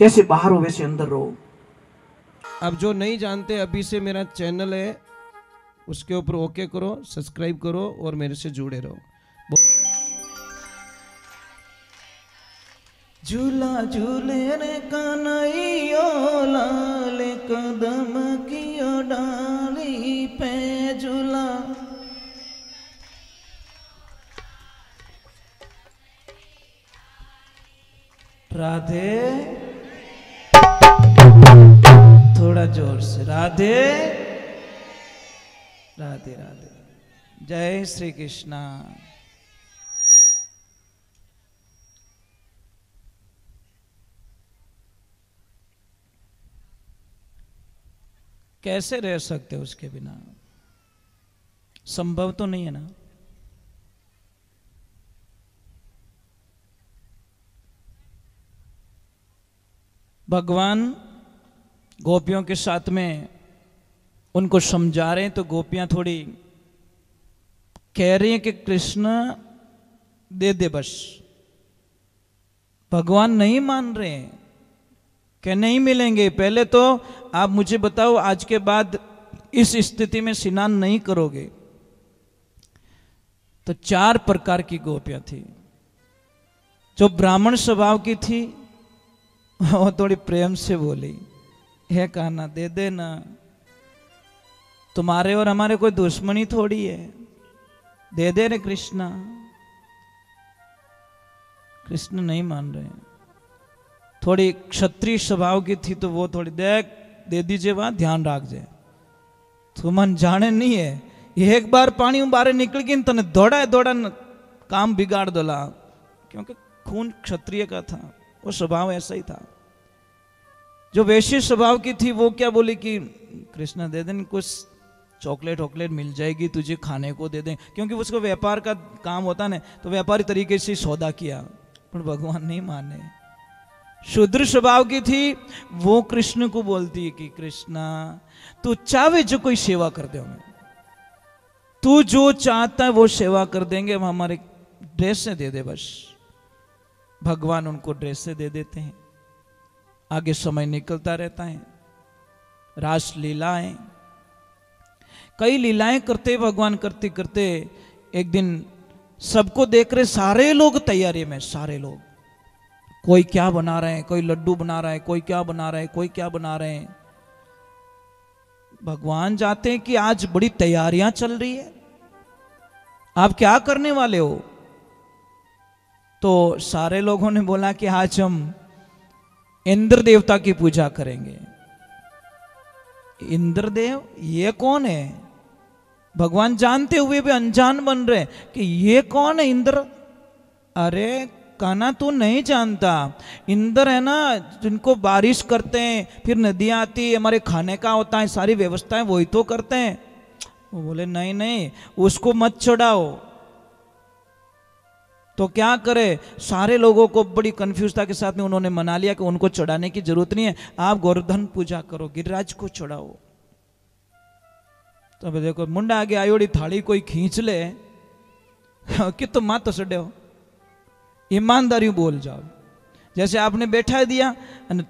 जैसे बाहर हो वैसे अंदर रहो। अब जो नहीं जानते, अभी से मेरा चैनल है, उसके ऊपर ओके करो, सब्सक्राइब करो और मेरे से जुड़े रहो। झूला झूले रे कन्हैया लाल कदम कियो डाली पे झूला। राधे, थोड़ा जोर से राधे राधे राधे। जय श्री कृष्णा। कैसे रह सकते हो उसके बिना? संभव तो नहीं है ना। भगवान गोपियों के साथ में उनको समझा रहे हैं, तो गोपियां थोड़ी कह रही हैं कि कृष्ण दे दे बस। भगवान नहीं मान रहे हैं कि नहीं मिलेंगे, पहले तो आप मुझे बताओ आज के बाद इस स्थिति में स्नान नहीं करोगे। तो 4 प्रकार की गोपियां थी। जो ब्राह्मण स्वभाव की थी वो थोड़ी प्रेम से बोली, हे कान्हा दे देना, तुम्हारे और हमारे कोई दुश्मनी थोड़ी है, दे दे रे कृष्णा। कृष्ण नहीं मान रहे। थोड़ी क्षत्रिय स्वभाव की थी तो वो थोड़ी देख दे दीजिए, वहां ध्यान रख जाए, तू मन जाने नहीं है, एक बार पानी बाहर निकल गई तने दौड़ा दौड़ा काम बिगाड़ दोला। क्योंकि खून क्षत्रिय का था, वो स्वभाव ऐसा ही था। जो वैश्य स्वभाव की थी वो क्या बोली कि कृष्णा दे दें, कुछ चॉकलेट वॉकलेट मिल जाएगी तुझे खाने को दे दें, क्योंकि उसको व्यापार का काम होता ना, तो व्यापारी तरीके से सौदा किया। पर भगवान नहीं माने। शूद्र स्वभाव की थी वो कृष्ण को बोलती है कि कृष्णा तू चाहे जो कोई सेवा कर दे, हमें तू जो चाहता है वो सेवा कर देंगे, हम हमारे ड्रेस से दे दे बस। भगवान उनको ड्रेस से दे देते हैं। आगे समय निकलता रहता है, रास लीलाएं, कई लीलाएं करते भगवान, करते करते एक दिन सबको देख रहे सारे लोग तैयारी में, सारे लोग कोई क्या बना रहे हैं, कोई लड्डू बना रहा है, कोई क्या बना रहा है, कोई क्या बना रहे हैं। भगवान जाते हैं कि आज बड़ी तैयारियां चल रही है, आप क्या करने वाले हो? तो सारे लोगों ने बोला कि आज हम इंद्र देवता की पूजा करेंगे। इंद्रदेव ये कौन है? भगवान जानते हुए भी अनजान बन रहे कि ये कौन है इंद्र। अरे कान्हा तू नहीं जानता, इंद्र है ना जिनको बारिश करते हैं, फिर नदियां आती है, हमारे खाने का होता है, सारी व्यवस्थाएं वही तो करते हैं। वो बोले नहीं नहीं उसको मत चढ़ाओ। तो क्या करे, सारे लोगों को बड़ी कंफ्यूजता के साथ में उन्होंने मना लिया कि उनको चढ़ाने की जरूरत नहीं है, आप गोवर्धन पूजा करो, गिरिराज को चढ़ाओ। तो अब देखो मुंडा आगे आयोड़ी थाली कोई खींच ले कि तुम मां तो सड़े हो, ईमानदारी बोल जाओ। जैसे आपने बैठा दिया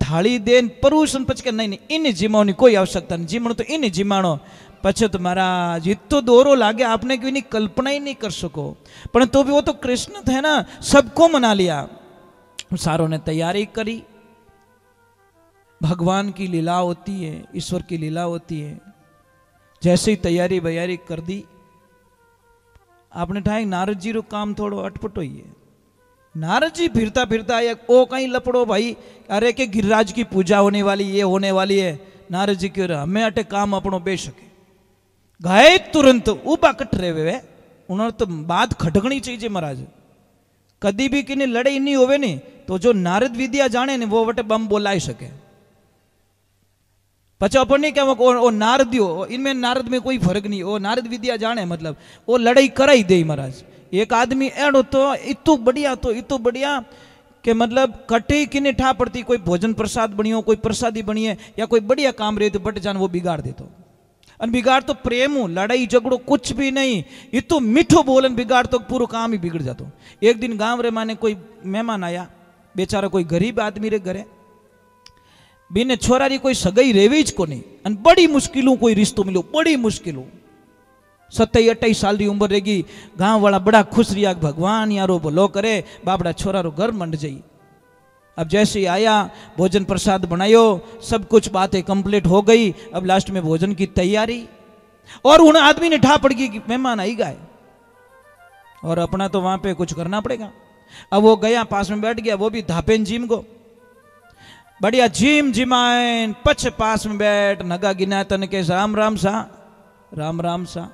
थाली दे परूसन पच के नहीं नहीं इन जीमानी कोई आवश्यकता नहीं, जीमण तो इन जीमाणो पछे तो महाराज इतो दोरो लागे आपने क्यों नहीं कल्पना ही नहीं कर सको। पर तो भी वो तो कृष्ण थे ना, सबको मना लिया। सारों ने तैयारी करी। भगवान की लीला होती है, ईश्वर की लीला होती है। जैसे ही तैयारी बयारी कर दी, आपने ठाई नारद जी रो काम थोड़ो अटपट हुई है। नारद जी फिरता फिरता आया, ओ कहीं लपड़ो भाई, अरे के गिरिराज की पूजा होने वाली, ये होने वाली है। नारद जी क्यों रहा, हमें अटे काम अपनो बे सके गए तुरंत ऊबा कट रहे वे। उन्होंने तो बात खटकनी चाहिए महाराज, कदी भी किने लड़ाई नहीं होवे नहीं तो जो नारद विद्या जाने ने वो वटे बम बोलाई सके। पचा अपन नहीं क्या वो नारदियो, इनमें नारद में कोई फर्क नहीं, वो नारद विद्या जाने मतलब वो लड़ाई कराई दे महाराज। एक आदमी एड़ो तो इतो बढ़िया, तो इतो बढ़िया कि मतलब कटे किने ठा पड़ती, कोई भोजन प्रसाद बनियो, कोई प्रसादी बनी है या कोई बढ़िया काम रहे तो बट जान वो बिगाड़ दे। तो बिगाड़ तो प्रेम हो, लड़ाई झगड़ो कुछ भी नहीं, ये तो मीठो बोलन बिगाड़ तो पूरा काम ही बिगड़ जातो। एक दिन गांव रे माने कोई मेहमान आया, बेचारा कोई गरीब आदमी रे घरे, बीने छोरारी कोई सगाई रेवी ज कोनी अन बड़ी मुश्किलों कोई रिश्तो मिलो, बड़ी मुश्किलों। 27-28 साल की उम्र रहेगी, गांव वाला बड़ा खुश रिया, भगवान यारो भलो करे, बापड़ा छोरा रो घर मंड जाई। अब जैसे ही आया, भोजन प्रसाद बनायो, सब कुछ बातें कंप्लीट हो गई। अब लास्ट में भोजन की तैयारी, और उन आदमी ने ठा पड़ गई कि मेहमान आई गए, और अपना तो वहां पे कुछ करना पड़ेगा। अब वो गया, पास में बैठ गया, वो भी धापेन जिम गो, बढ़िया जिम जिमायन पछ पास में बैठ नगा गिना तन के राम राम सा, राम राम सा।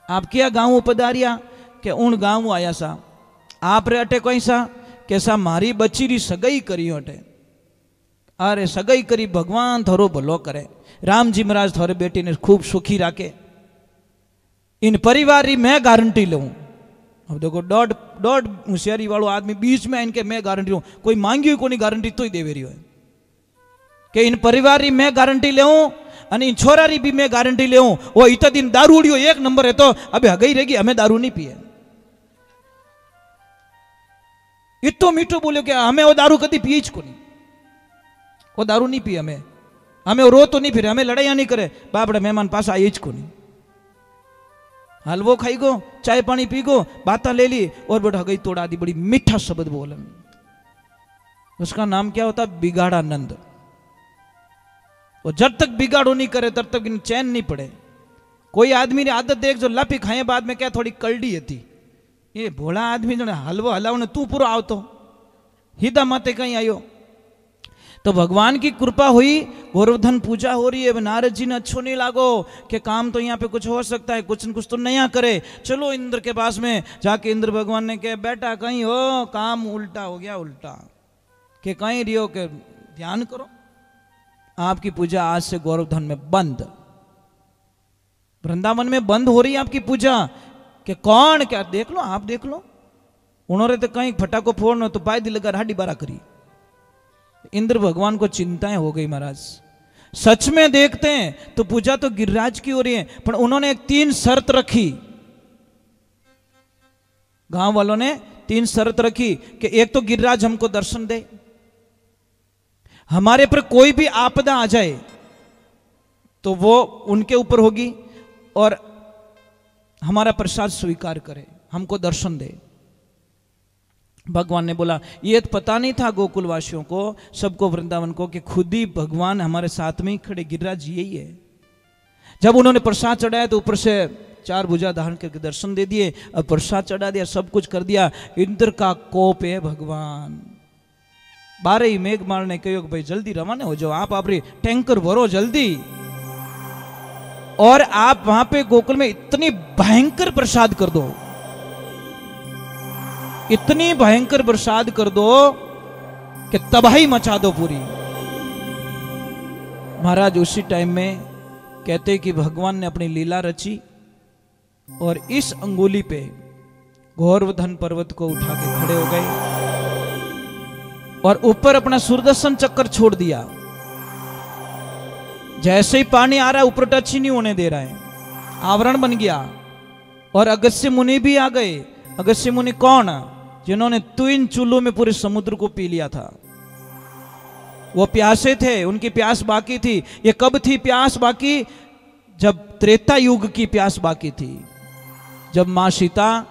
आप क्या गाँव पधारिया के उन गाँव आया सा, आप रे अटे कोई सा कैसा मारी बच्ची री सगाई करी अटे। अरे सगाई करी, भगवान थोरो भलो करे, राम जी महाराज थोरे बेटी ने खूब सुखी राखे। इन परिवार री मैं गारंटी लूँ। अब देखो डॉट होशियारी वालों आदमी बीच में इनके मैं गारंटी लूँ, कोई मांगी को नहीं गारंटी तो ही देवे रही है कि इन परिवार री मैं गारंटी ले અને इन छोरा री भी मैं गारंटी ले। वो इतना दिन दारू उड़ियो एक नंबर है, तो अबे हगई रहेगी, हमें दारू नहीं पिए। इतो मीठो बोलो कि हमें वो दारू कभी पिए को नहीं, वो दारू नहीं पिए, हमें वो रो तो नहीं फिर, हमें लड़ाइया नहीं करे, बापड़े मेहमान पास आए को नहीं। हलवो खाई गो, चाय पानी पी गो, बातें ले ली, और बेटा हगई तोड़ा दी, बड़ी मीठा शब्द बोले। उसका नाम क्या होता? बिगाड़ानंद। और जब तक बिगाड़ो नहीं करे तब तक चैन नहीं पड़े। कोई आदमी ने आदत देख जो लापी खाए बाद में क्या थोड़ी कलडी थी, ये भोला आदमी जो हलवो हलाव ने तू पूरा आवतो हिदा माते कहीं आयो। तो भगवान की कृपा हुई, गोवर्धन पूजा हो रही है। नारद जी ने अच्छो नहीं लागो कि काम तो यहाँ पे कुछ हो सकता है, कुछ न कुछ तो नया करे, चलो इंद्र के पास में जाके इंद्र भगवान ने कहा बेटा कहीं हो काम उल्टा हो गया, उल्टा के कहीं रियो के ध्यान करो, आपकी पूजा आज से गोवर्धन में बंद, वृंदावन में बंद हो रही है आपकी पूजा। कि कौन? क्या देख लो, आप देख लो, उन्होंने तो कहीं फटाको फोड़ना तो पाए दिल लगा हाडी बारा करी। इंद्र भगवान को चिंताएं हो गई महाराज। सच में देखते हैं तो पूजा तो गिरिराज की हो रही है, पर उन्होंने 3 शर्त रखी, गांव वालों ने 3 शर्त रखी कि एक तो गिरिराज हमको दर्शन दे, हमारे पर कोई भी आपदा आ जाए तो वो उनके ऊपर होगी, और हमारा प्रसाद स्वीकार करे, हमको दर्शन दे। भगवान ने बोला ये तो पता नहीं था गोकुलवासियों को, सबको, वृंदावन को, कि खुद ही भगवान हमारे साथ में ही खड़े, गिरिराज यही है। जब उन्होंने प्रसाद चढ़ाया तो ऊपर से 4 भुजा धारण करके दर्शन दे दिए, अब प्रसाद चढ़ा दिया, सब कुछ कर दिया। इंद्र का कोप है भगवान, 12 ही मेघ मारने कहो भाई जल्दी रवाना हो जाओ, आप अपनी टैंकर भरो जल्दी, और आप वहां पे गोकुल में इतनी भयंकर प्रसाद कर दो, इतनी भयंकर प्रसाद कर दो कि तबाही मचा दो पूरी। महाराज उसी टाइम में कहते कि भगवान ने अपनी लीला रची, और इस अंगुली पे गोवर्धन पर्वत को उठा के खड़े हो गए, और ऊपर अपना सुदर्शन चक्कर छोड़ दिया। जैसे ही पानी आ रहा है ऊपर टच ही नहीं होने दे रहा है, आवरण बन गया। और अगस्त्य मुनि भी आ गए। अगस्त्य मुनि कौन? जिन्होंने 3 चूल्हों में पूरे समुद्र को पी लिया था। वो प्यासे थे, उनकी प्यास बाकी थी। ये कब थी प्यास बाकी? जब त्रेता युग की प्यास बाकी थी, जब मां सीता,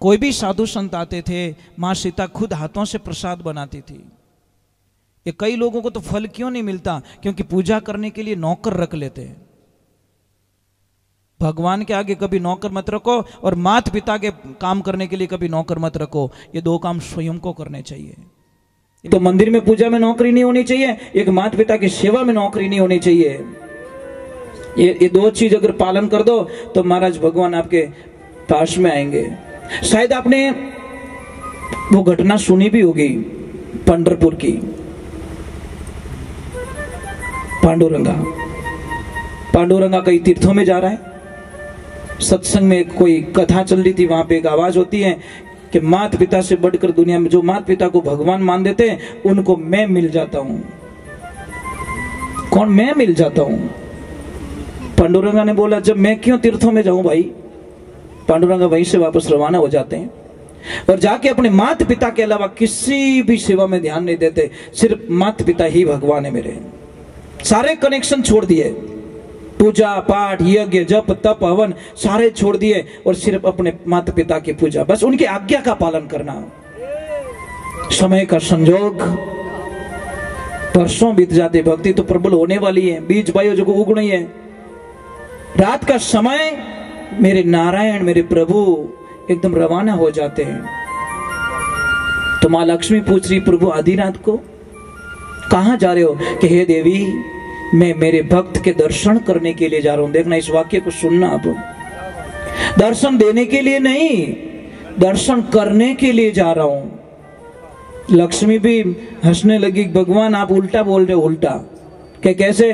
कोई भी साधु संत आते थे, मां सीता खुद हाथों से प्रसाद बनाती थी। ये कई लोगों को तो फल क्यों नहीं मिलता? क्योंकि पूजा करने के लिए नौकर रख लेते हैं। भगवान के आगे कभी नौकर मत रखो, और माता पिता के काम करने के लिए कभी नौकर मत रखो। ये 2 काम स्वयं को करने चाहिए। तो मंदिर में पूजा में नौकरी नहीं होनी चाहिए, एक माता पिता की सेवा में नौकरी नहीं होनी चाहिए। ये 2 चीज अगर पालन कर दो तो महाराज भगवान आपके पास में आएंगे। शायद आपने वो घटना सुनी भी होगी पंढरपुर की, पांडुरंगा कई तीर्थों में जा रहा है, सत्संग में कोई कथा चल रही थी, वहां पे एक आवाज होती है कि माता पिता से बढ़कर दुनिया में जो माता पिता को भगवान मान देते हैं उनको मैं मिल जाता हूं। कौन? मैं मिल जाता हूं। पांडुरंगा ने बोला जब मैं क्यों तीर्थों में जाऊं भाई। पांडुरंगा वहीं से वापस रवाना हो जाते हैं। और जाके अपने माता पिता के अलावा किसी भी सेवा में ध्यान नहीं देते, सिर्फ माता पिता ही भगवान है मेरे। सारे कनेक्शन छोड़ दिए, पूजा पाठ यज्ञ जप तप हवन सारे छोड़ दिए और सिर्फ अपने माता पिता की पूजा, बस उनकी आज्ञा का पालन करना। समय का संजोग, वर्षों बीत जाते, भक्ति तो प्रबल होने वाली है, बीज बायो जो उगनी है। रात का समय मेरे नारायण मेरे प्रभु एकदम रवाना हो जाते हैं। तो मां लक्ष्मी पूछ रही प्रभु आधी रात को कहां जा रहे हो? कि हे देवी मैं मेरे भक्त के दर्शन करने के लिए जा रहा हूं। देखना इस वाक्य को सुनना, आप दर्शन देने के लिए नहीं, दर्शन करने के लिए जा रहा हूं। लक्ष्मी भी हंसने लगी, भगवान आप उल्टा बोल रहे हो। उल्टा कि कैसे?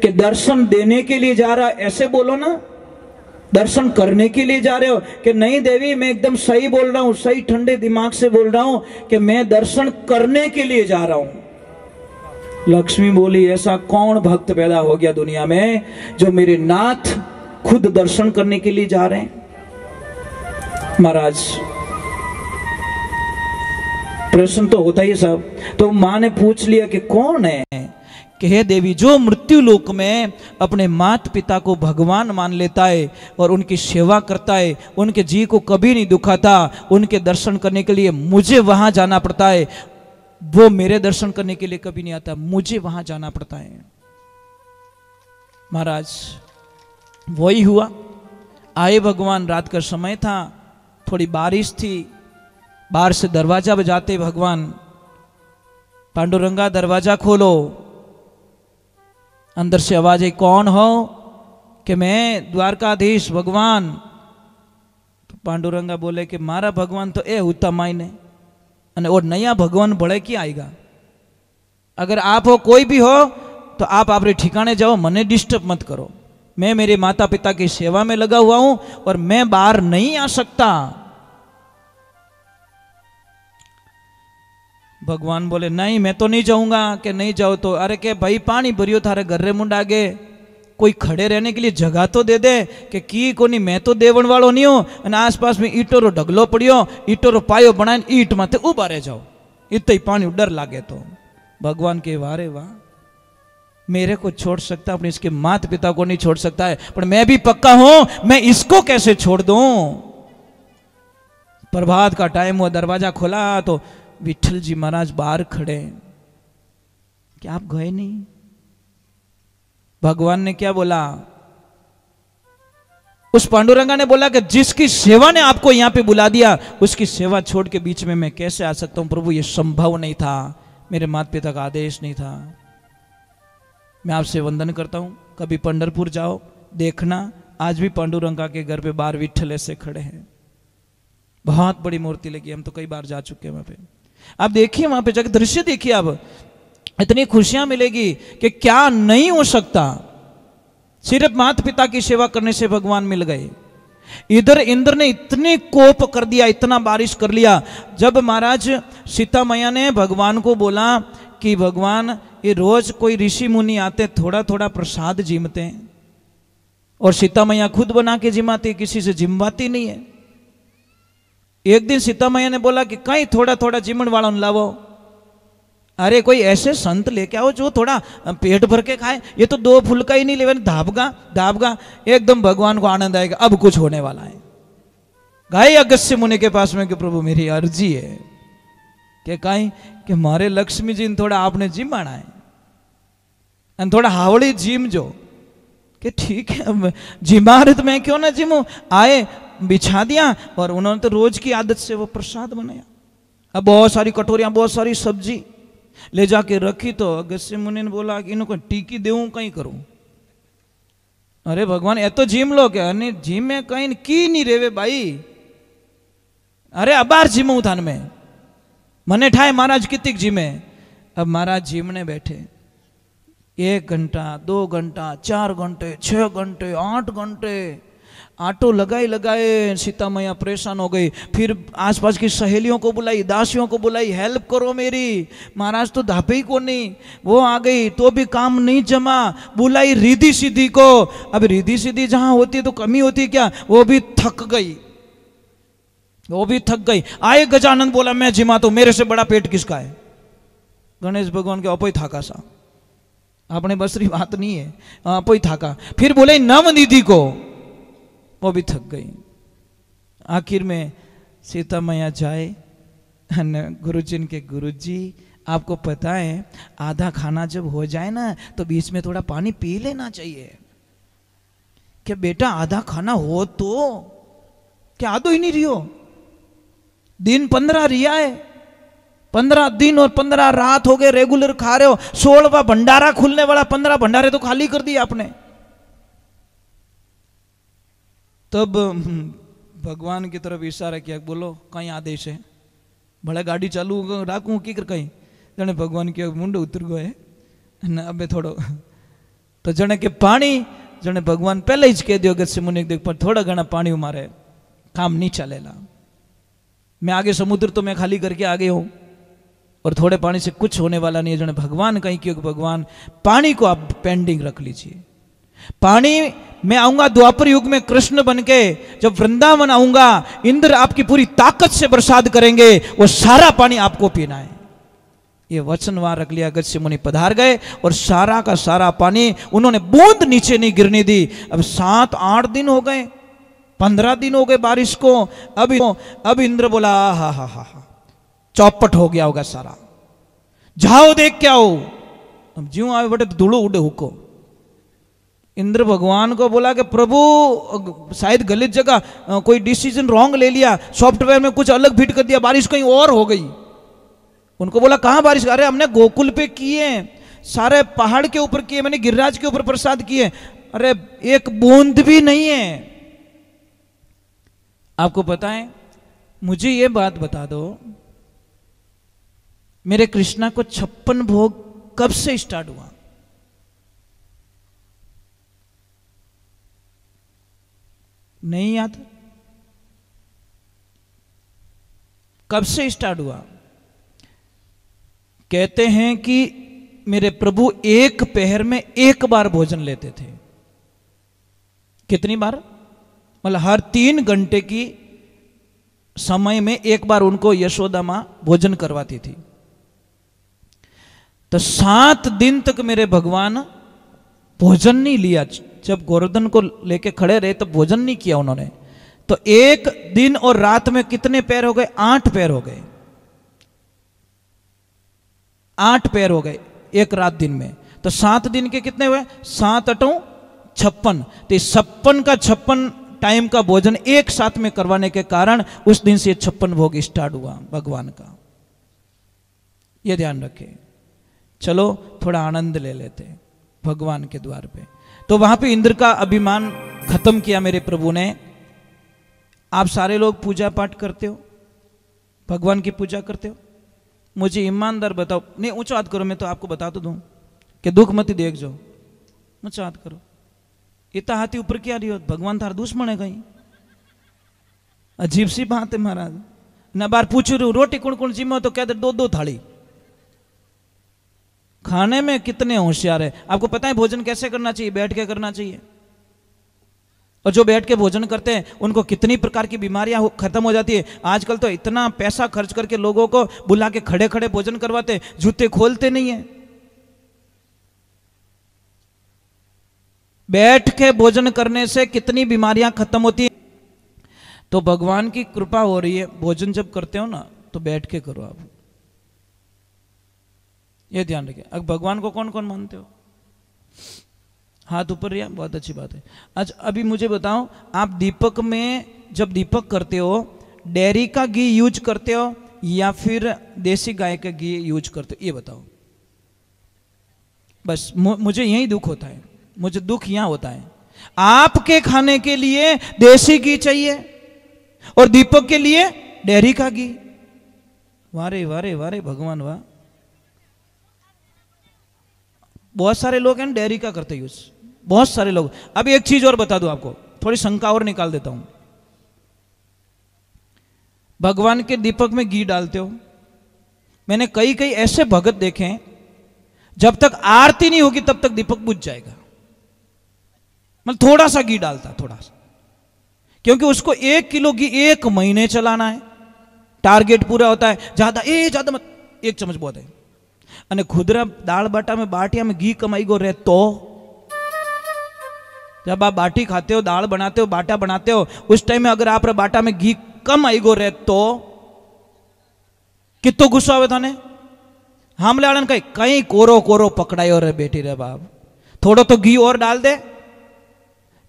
कि दर्शन देने के लिए जा रहा, ऐसे बोलो ना। दर्शन करने के लिए जा रहे हो? कि नहीं देवी मैं एकदम सही बोल रहा हूं, सही ठंडे दिमाग से बोल रहा हूं कि मैं दर्शन करने के लिए जा रहा हूं। लक्ष्मी बोली ऐसा कौन भक्त पैदा हो गया दुनिया में जो मेरे नाथ खुद दर्शन करने के लिए जा रहे हैं? महाराज प्रश्न तो होता ही सब। तो मां ने पूछ लिया कि कौन है? कि हे देवी जो मृत्यु लोक में अपने माता पिता को भगवान मान लेता है और उनकी सेवा करता है, उनके जी को कभी नहीं दुखाता, उनके दर्शन करने के लिए मुझे वहां जाना पड़ता है, वो मेरे दर्शन करने के लिए कभी नहीं आता, मुझे वहां जाना पड़ता है। महाराज वही हुआ। आए भगवान, रात का समय था, थोड़ी बारिश थी, बाहर से दरवाजा बजाते भगवान, पांडुरंगा दरवाजा खोलो। अंदर से आवाज आई कौन हो? कि मैं द्वारकाधीश भगवान। तो पांडुरंगा बोले कि मारा भगवान तो ए होता मायने और नया भगवान बड़े की आएगा। अगर आप हो कोई भी हो तो आप अपने ठिकाने जाओ, मने डिस्टर्ब मत करो। मैं मेरे माता पिता की सेवा में लगा हुआ हूं और मैं बाहर नहीं आ सकता। भगवान बोले नहीं मैं तो नहीं जाऊंगा। कि नहीं जाओ तो? अरे के भाई पानी भरियो थारे घर रे मुंड आगे, कोई खड़े रहने के लिए जगह तो दे दे। कि कोनी मैं तो देवण वालों नहीं हूं, और आसपास में ईटो रो ढगलो पड़ियो, ईटो रो पायो बनाए ईट माथे उभा रह जाओ, इतना ही पानी डर लागे तो। भगवान के वारे वाह, मेरे को छोड़ सकता अपने इसके माता पिता को नहीं छोड़ सकता है, पर मैं भी पक्का हूं मैं इसको कैसे छोड़ दूं। प्रभात का टाइम हुआ, दरवाजा खोला तो विठल जी महाराज बाहर खड़े। क्या आप गए नहीं? भगवान ने क्या बोला? उस पांडुरंगा ने बोला कि जिसकी सेवा ने आपको यहां पे बुला दिया उसकी सेवा छोड़ के बीच में मैं कैसे आ सकता हूं? प्रभु ये संभव नहीं था, मेरे माता पिता का आदेश नहीं था। मैं आपसे वंदन करता हूं, कभी पंढरपुर जाओ देखना, आज भी पांडुरंगा के घर पे बाहर विठल ऐसे खड़े हैं, बहुत बड़ी मूर्ति लगी, हम तो कई बार जा चुके हैं वहां पे। आप देखिए वहां पे जाकर दृश्य देखिए, अब इतनी खुशियां मिलेगी कि क्या नहीं हो सकता। सिर्फ माता पिता की सेवा करने से भगवान मिल गए। इधर इंद्र ने इतने कोप कर दिया, इतना बारिश कर लिया। जब महाराज सीता मैया ने भगवान को बोला कि भगवान ये रोज कोई ऋषि मुनि आते थोड़ा थोड़ा प्रसाद जिमते हैं, और सीता मैया खुद बना के जिमाती, किसी से जिमवाती नहीं है। एक दिन सीता मैया ने बोला कि कहीं थोड़ा थोड़ा जिमण वालों लावो। अरे कोई ऐसे संत लेके आओ जो थोड़ा पेट भर के खाए, ये तो 2 फुलका ही नहीं लेवे, धाबगा। एकदम भगवान को आनंद आएगा, अब कुछ होने वाला है। गए अगस्त्य मुनि के पास में कि प्रभु मेरी अर्जी है कि कहीं कि मारे लक्ष्मी जी ने थोड़ा आपने जिमाना है, थोड़ा हावड़ी जिम जो। कि ठीक है जिमारत में क्यों ना जिमो। आए बिछा दिया और उन्होंने तो रोज की आदत से वो प्रसाद बनाया। अब बहुत सारी कटोरियां, बहुत सारी सब्जी ले जाके रखी। तो अगस्त्य मुनि ने बोला कि इनको टीकी देऊं कहीं करूं। अरे भगवान ये तो जिम लो क्या? नहीं जिम में कहीं की नहीं रेवे भाई। अरे अबार जिमू थान में मने ठाए महाराज कितिक जिमे। अब महाराज जिमने बैठे 1 घंटा 2 घंटा 4 घंटे 6 घंटे 8 घंटे आटो लगाए सीता मैया परेशान हो गई। फिर आसपास की सहेलियों को बुलाई, दासियों को बुलाई, हेल्प करो मेरी। महाराज तो धापे ही को नहीं, वो आ गई तो भी काम नहीं जमा। बुलाई रिद्धि सिद्धि को, अब रिद्धि सिद्धि जहां होती तो कमी होती क्या, वो भी थक गई। वो भी थक गई। आए गजानन, बोला मैं जिमाता हूं, मेरे से बड़ा पेट किसका है। गणेश भगवान के अपोई थाका सा, अपने बसरी बात नहीं है, अपोई थाका। फिर बोले नवनिधि को, वो भी थक गई। आखिर में सीता मैया जाए, गुरुजी के गुरुजी आपको पता है आधा खाना जब हो जाए ना तो बीच में थोड़ा पानी पी लेना चाहिए। क्या बेटा आधा खाना हो तो क्या आधो ही नहीं रही हो? दिन 15 रिया है, 15 दिन और 15 रात हो गए रेगुलर खा रहे हो। 16वां भंडारा खुलने वाला, 15 भंडारे तो खाली कर दिए आपने। तब भगवान की तरफ इशारा किया, बोलो कहीं आदेश है, भले गाड़ी चालू राखू की कर कहीं। जने भगवान के मुंड उतर गए न अबे थोड़ो तो जने के पानी, जने भगवान पहले ही कह दियो अगस्त्य मुनि देख पर थोड़ा घना पानी मारे काम नहीं चलेला। मैं आगे समुद्र तो मैं खाली करके आगे हूं और थोड़े पानी से कुछ होने वाला नहीं है। जने भगवान कहीं क्योंकि भगवान पानी को आप पेंडिंग रख लीजिए। पानी मैं आऊंगा द्वापर युग में कृष्ण बनके, जब वृंदावन आऊंगा इंद्र आपकी पूरी ताकत से बरसात करेंगे, वो सारा पानी आपको पीना है। ये वचन वहां रख लिया। अगस्त्य मुनि पधार गए और सारा का सारा पानी उन्होंने बूंद नीचे नहीं गिरने दी। अब 7-8 दिन हो गए, 15 दिन हो गए बारिश को। अब इंद्र बोला हा हा हा हा, चौपट हो गया होगा सारा, जाओ देख क्या हो। अब ज्यों आवे बटे धूलो उड़े हुको। इंद्र भगवान को बोला कि प्रभु शायद गलत जगह कोई डिसीजन रॉन्ग ले लिया, सॉफ्टवेयर में कुछ अलग फिट कर दिया, बारिश कहीं और हो गई। उनको बोला कहां बारिश? अरे हमने गोकुल पे किए, सारे पहाड़ के ऊपर किए, मैंने गिरिराज के ऊपर प्रसाद किए, अरे एक बूंद भी नहीं है। आपको पता है, मुझे ये बात बता दो, मेरे कृष्णा को 56 भोग कब से स्टार्ट हुआ? नहीं याद? कब से स्टार्ट हुआ? कहते हैं कि मेरे प्रभु एक पहर में एक बार भोजन लेते थे। कितनी बार? मतलब हर 3 घंटे की समय में एक बार उनको यशोदा मां भोजन करवाती थी। तो 7 दिन तक मेरे भगवान भोजन नहीं लिया। जब गोवर्धन को लेके खड़े रहे तो भोजन नहीं किया उन्होंने। तो एक दिन और रात में कितने पैर हो गए? 8 पैर हो गए। 8 पैर हो गए एक रात दिन में। तो 7 दिन के कितने हुए? 7 8 56। तो 56 का 56 टाइम का भोजन एक साथ में करवाने के कारण उस दिन से 56 भोग स्टार्ट हुआ भगवान का। यह ध्यान रखें। चलो थोड़ा आनंद ले लेते हैं भगवान के द्वार पे। तो वहां पे इंद्र का अभिमान खत्म किया मेरे प्रभु ने। आप सारे लोग पूजा पाठ करते हो, भगवान की पूजा करते हो? मुझे ईमानदार बताओ। नहीं ऊंचा हाथ करो, मैं तो आपको बता तो दूं कि दुख मत देख जाओ। ऊंचा हाथ करो। इतना हाथी ऊपर क्या रही हो? भगवान थार दुश्मन है कहीं? अजीब सी बात है महाराज। न बार पूछ रही हूं रोटी कौन कौन जिम्मे, तो कहते 2-2 थाली। खाने में कितने होशियार है। आपको पता है भोजन कैसे करना चाहिए? बैठ के करना चाहिए। और जो बैठ के भोजन करते हैं उनको कितनी प्रकार की बीमारियां खत्म हो जाती है। आजकल तो इतना पैसा खर्च करके लोगों को बुला के खड़े खड़े भोजन करवाते, जूते खोलते नहीं है। बैठ के भोजन करने से कितनी बीमारियां खत्म होती है। तो भगवान की कृपा हो रही है। भोजन जब करते हो ना तो बैठ के करो आप, ये ध्यान रखिए। अब भगवान को कौन कौन मानते हो? हाथ ऊपर रिया, बहुत अच्छी बात है। अच्छा अभी मुझे बताओ, आप दीपक में जब दीपक करते हो डेयरी का घी यूज करते हो या फिर देसी गाय का घी यूज करते हो? ये बताओ। बस मुझे यही दुख होता है, मुझे दुख यहां होता है। आपके खाने के लिए देसी घी चाहिए और दीपक के लिए डेयरी का घी। वारे वारे वारे भगवान वाह। बहुत सारे लोग हैं डेयरी का करते यूज, बहुत सारे लोग। अब एक चीज और बता दूं आपको, थोड़ी शंका और निकाल देता हूं। भगवान के दीपक में घी डालते हो? मैंने कई कई ऐसे भगत देखे हैं जब तक आरती नहीं होगी तब तक दीपक बुझ जाएगा। मतलब थोड़ा सा घी डालता, थोड़ा सा। क्योंकि उसको 1 किलो घी 1 महीने चलाना है, टारगेट पूरा होता है। ज्यादा मत, 1 चम्मच बहुत है। અને खुदरा दाल बाटा में बाटिया में घी कमाई गो रहे तो जब आप बाटी खाते हो, दाल बनाते हो, बाटा बनाते हो, उस टाइम में अगर आप बाटा में घी कम आई गो रहे तो कितो गुस्सा आवे थाने? हमले वाले कहीं कहीं कोरो कोरो पकड़ायो रे बेटी रे बाप, थोड़ा तो घी और डाल दे।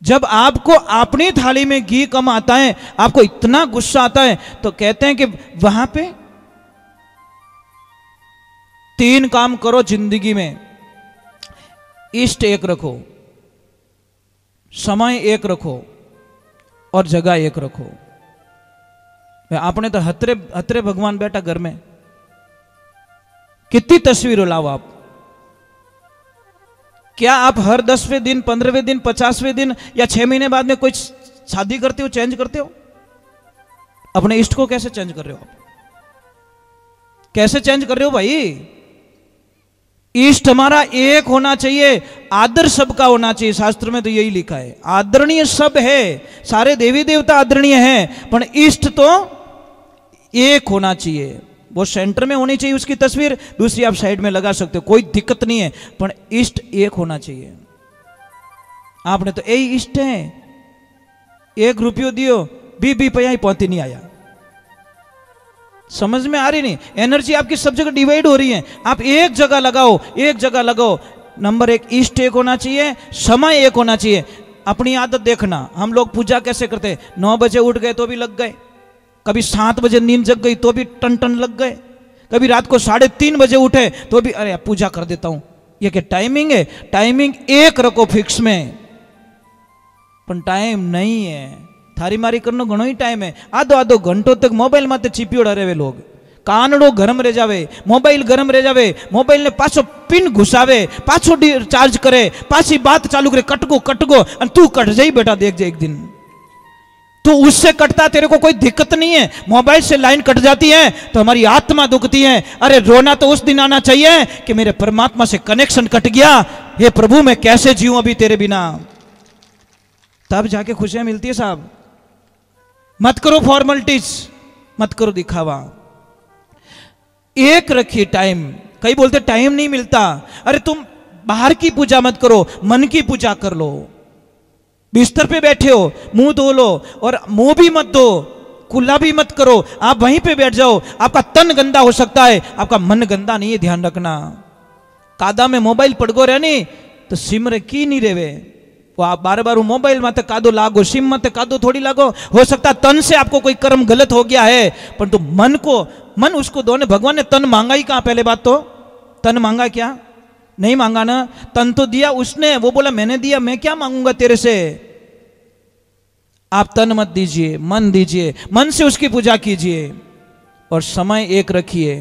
जब आपको अपनी थाली में घी कम आता है, आपको इतना गुस्सा आता है, तो कहते हैं कि वहां पे 3 काम करो जिंदगी में। इष्ट एक रखो, समय एक रखो और जगह एक रखो। आपने तो हतरे हतरे भगवान बैठा घर में, कितनी तस्वीरों लाओ आप। क्या आप हर 10वें दिन, 15वें दिन, 50वें दिन या 6 महीने बाद में कोई शादी करते हो, चेंज करते हो? अपने इष्ट को कैसे चेंज कर रहे हो आप? कैसे चेंज कर रहे हो भाई? इष्ट हमारा एक होना चाहिए, आदर सबका होना चाहिए। शास्त्र में तो यही लिखा है, आदरणीय सब है, सारे देवी देवता आदरणीय हैं, पर इष्ट तो एक होना चाहिए। वो सेंटर में होनी चाहिए उसकी तस्वीर, दूसरी आप साइड में लगा सकते हो, कोई दिक्कत नहीं है, पर इष्ट एक होना चाहिए। आपने तो यही इष्ट है, 1 रुपयो दियो, बी पैया ही पहुंची नहीं आया। समझ में आ रही नहीं? एनर्जी आपकी सब जगह डिवाइड हो रही है, आप एक जगह लगाओ, एक जगह लगाओ। नंबर 1 इष्ट एक होना चाहिए, समय एक होना चाहिए। अपनी आदत देखना, हम लोग पूजा कैसे करते? 9 बजे उठ गए तो भी लग गए, कभी 7 बजे नींद जग गई तो भी टन टन लग गए, कभी रात को 3:30 बजे उठे तो भी अरे पूजा कर देता हूं। ये क्या टाइमिंग है? टाइमिंग एक रखो फिक्स में, पर टाइम नहीं है। थारी मारी करनो घणो ही टाइम है। आधो घंटों तक मोबाइल माते चिपियोड़ रहे लोग, कानड़ो गरम रह जावे, मोबाइल गरम रह जावे, मोबाइल ने पाछो पिन घुसावे, पाछो चार्ज करे, पाछी बात चालू करे, कटगो और तू कट जाई बेटा, देख जा एक दिन तो उससे कटता, तेरे को कोई दिक्कत नहीं है। मोबाइल से लाइन कट जाती है तो हमारी आत्मा दुखती है। अरे रोना तो उस दिन आना चाहिए कि मेरे परमात्मा से कनेक्शन कट गया, हे प्रभु मैं कैसे जीऊं अभी तेरे बिना, तब जाके खुशियां मिलती है साहब। मत करो फॉर्मेलिटीज, मत करो दिखावा, एक रखिए टाइम। कई बोलते टाइम नहीं मिलता, अरे तुम बाहर की पूजा मत करो, मन की पूजा कर लो। बिस्तर पे बैठे हो, मुंह धो लो, और मुंह भी मत धो, कुल्ला भी मत करो, आप वहीं पे बैठ जाओ। आपका तन गंदा हो सकता है, आपका मन गंदा नहीं है, ध्यान रखना। कादा में मोबाइल पड़गो रहे नहीं तो सिमरे की नहीं रेवे, वो आप बार बार मोबाइल मत कादो लागो, सिम मत कादो थोड़ी लागो। हो सकता तन से आपको कोई कर्म गलत हो गया है, परंतु मन को, मन उसको दो ने। भगवान ने तन मांगा ही कहां? पहले बात तो तन मांगा क्या? नहीं मांगा ना, तन तो दिया उसने, वो बोला मैंने दिया, मैं क्या मांगूंगा तेरे से। आप तन मत दीजिए, मन दीजिए, मन से उसकी पूजा कीजिए, और समय एक रखिए,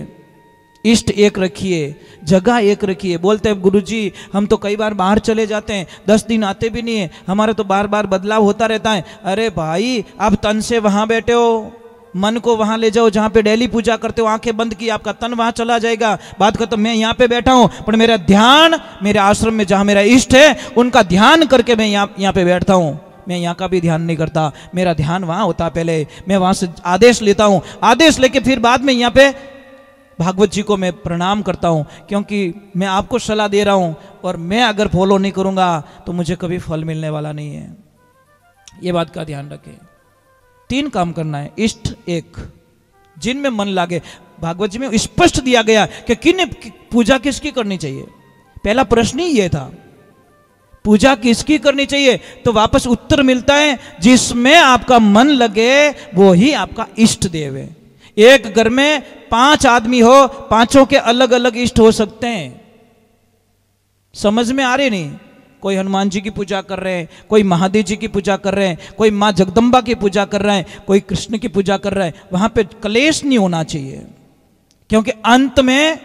इष्ट एक रखिए, जगह एक रखिए। बोलते हैं गुरुजी हम तो कई बार बाहर चले जाते हैं, 10 दिन आते भी नहीं है, हमारा तो बार बार बदलाव होता रहता है। अरे भाई आप तन से वहां बैठे हो, मन को वहां ले जाओ जहां पे डेली पूजा करते हो, आंखें बंद की, आपका तन वहां चला जाएगा। बात करता मैं यहाँ पे बैठा हूं, पर मेरा ध्यान मेरे आश्रम में जहां मेरा इष्ट है उनका ध्यान करके मैं यहाँ पे बैठता हूं। मैं यहाँ का भी ध्यान नहीं करता, मेरा ध्यान वहां होता, पहले मैं वहां से आदेश लेता हूं, आदेश लेके फिर बाद में यहाँ पे भागवत जी को मैं प्रणाम करता हूं, क्योंकि मैं आपको सलाह दे रहा हूं, और मैं अगर फॉलो नहीं करूंगा तो मुझे कभी फल मिलने वाला नहीं है। ये बात का ध्यान रखें। 3 काम करना है, इष्ट एक, जिनमें मन लागे। भागवत जी में स्पष्ट दिया गया कि किन पूजा किसकी करनी चाहिए। पहला प्रश्न ही यह था, पूजा किसकी करनी चाहिए? तो वापस उत्तर मिलता है, जिसमें आपका मन लगे वो ही आपका इष्ट देव है। एक घर में 5 आदमी हो, 5 के अलग अलग इष्ट हो सकते हैं। समझ में आ रही नहीं? कोई हनुमान जी की पूजा कर रहे हैं, कोई महादेव जी की पूजा कर रहे हैं, कोई माँ जगदम्बा की पूजा कर रहे हैं, कोई कृष्ण की पूजा कर रहा है। वहां पे क्लेश नहीं होना चाहिए, क्योंकि अंत में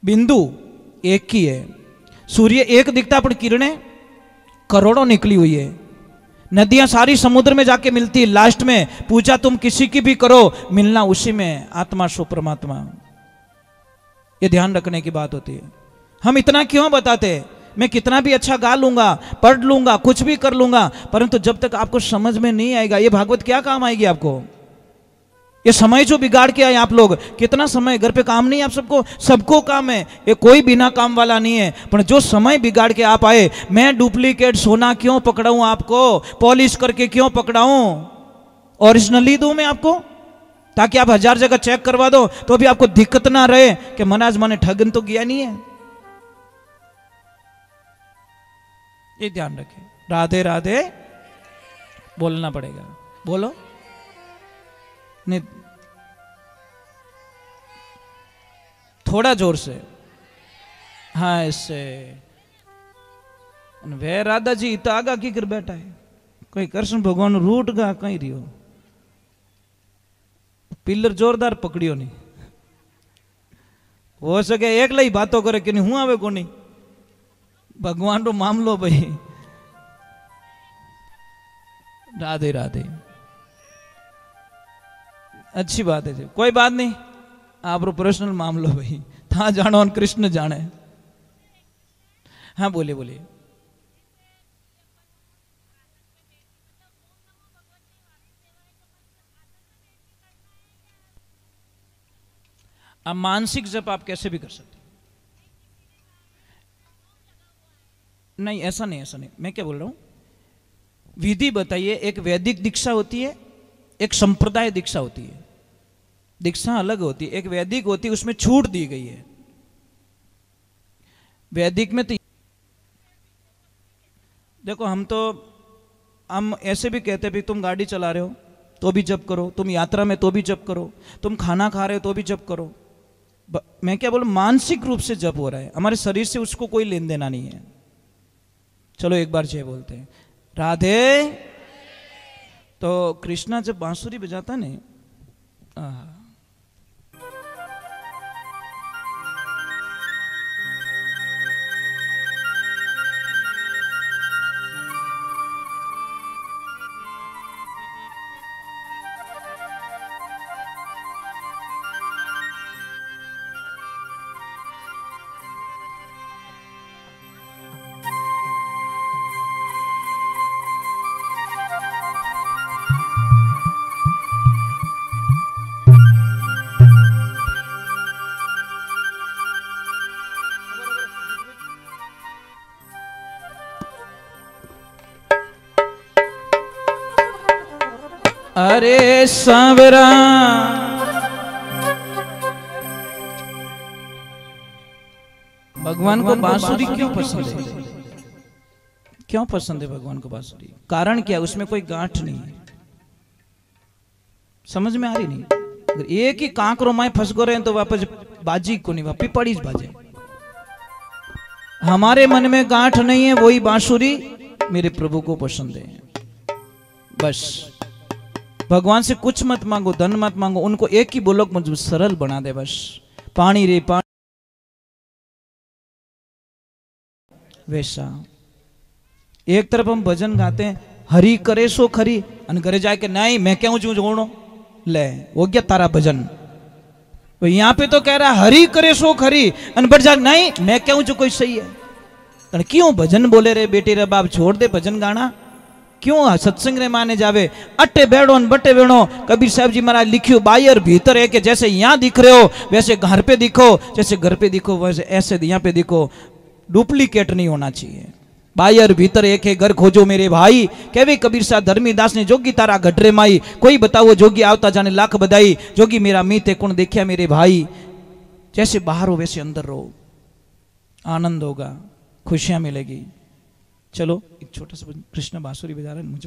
बिंदु एक ही है। सूर्य एक दिखता, पर किरणें करोड़ों निकली हुई है। नदियां सारी समुद्र में जाके मिलती है। लास्ट में पूजा तुम किसी की भी करो, मिलना उसी में, आत्मा सो परमात्मा। ये ध्यान रखने की बात होती है। हम इतना क्यों बताते? मैं कितना भी अच्छा गा लूंगा, पढ़ लूंगा, कुछ भी कर लूंगा, परंतु जब तक आपको समझ में नहीं आएगा ये भागवत क्या काम आएगी आपको? ये समय जो बिगाड़ के आए आप लोग, कितना समय घर पे काम नहीं है आप सबको? सबको काम है, ये कोई बिना काम वाला नहीं है। पर जो समय बिगाड़ के आप आए, मैं डुप्लीकेट सोना क्यों पकड़ाऊं आपको, पॉलिश करके क्यों पकड़ाऊं? ओरिजिनली दूं मैं आपको, ताकि आप 1000 जगह चेक करवा दो तो भी आपको दिक्कत ना रहे कि महाराज मैंने ठगन तो किया नहीं है। ये ध्यान रखें। राधे राधे बोलना पड़ेगा, बोलो नहीं, थोड़ा जोर से, हाँ इससे। वे राधा जी तो आगा की कर बैठा है, कोई कृष्ण भगवान रूट गा कहीं रियो, पिलर जोरदार पकड़ियो नहीं, हो सके एक लाई बातों करे कि नहीं हूं आवे को नहीं, भगवान रो मामलो भाई। राधे राधे, अच्छी बात है जी, कोई बात नहीं, आप रो पर्सनल मामलो भाई, था जानो और कृष्ण जाने। हाँ बोलिए बोलिए। अब मानसिक जप आप कैसे भी कर सकते, नहीं ऐसा नहीं, ऐसा नहीं, मैं क्या बोल रहा हूं, विधि बताइए। एक वैदिक दीक्षा होती है, एक संप्रदाय दीक्षा होती है, दीक्षा अलग होती है। एक वैदिक होती है, उसमें छूट दी गई है। वैदिक में तो देखो, हम ऐसे भी कहते हैं भी तुम गाड़ी चला रहे हो तो भी जप करो, तुम यात्रा में तो भी जप करो, तुम खाना खा रहे हो तो भी जप करो। मैं क्या बोलूं, मानसिक रूप से जप हो रहा है, हमारे शरीर से उसको कोई लेन देना नहीं है। चलो एक बार जय बोलते हैं, राधे। तो कृष्णा जब बांसुरी बजाता ने, अरे सांवरा भगवान को बांसुरी क्यों पसंद है? क्यों पसंद है भगवान को बांसुरी? कारण क्या है? उसमें कोई गांठ नहीं है, समझ में आ रही नहीं? अगर एक ही कांकरो माए फंस गो रहे हैं तो वापस बाजी को नहीं, वापस पड़ी बाजे। हमारे मन में गांठ नहीं है, वही बांसुरी मेरे प्रभु को पसंद है। बस भगवान से कुछ मत मांगो, धन मत मांगो, उनको एक ही बोलो मुझे सरल बना दे बस। पानी रे पानी, वैसा। एक तरफ हम भजन गाते हैं, हरि करे सो खरी, और घरे जाके नहीं मैं क्यों जू जोड़ो, ले वो क्या तारा भजन। तो यहाँ पे तो कह रहा हरि करे सो खरी, और बढ़ जा नहीं मैं क्यों जो कोई सही है। क्यों भजन बोले रे बेटी रे बाप, छोड़ दे भजन गाना, क्यों सत्संग रे माने जावे। अट्टे बैठो बट्टे बैठो, कबीर साहब जी महाराज लिखियो बाहर भीतर है कि जैसे यहाँ दिख रहे हो वैसे घर पे दिखो, जैसे घर पे दिखो वैसे ऐसे यहाँ पे दिखो। डुप्लीकेट नहीं होना चाहिए, बाहर भीतर एक है घर खोजो मेरे भाई। कहवे कबीर साहब धर्मीदास ने, जोगी तारा गडरे माई, कोई बताओ जोगी आवता जाने लाख बधाई, जोगी मेरा मीत है कौन देखिया मेरे भाई। जैसे बाहर हो वैसे अंदर रहो, आनंद होगा, खुशियां मिलेगी। चलो एक छोटा सा कृष्ण बांसुरी बजा रहे हैं, मुझे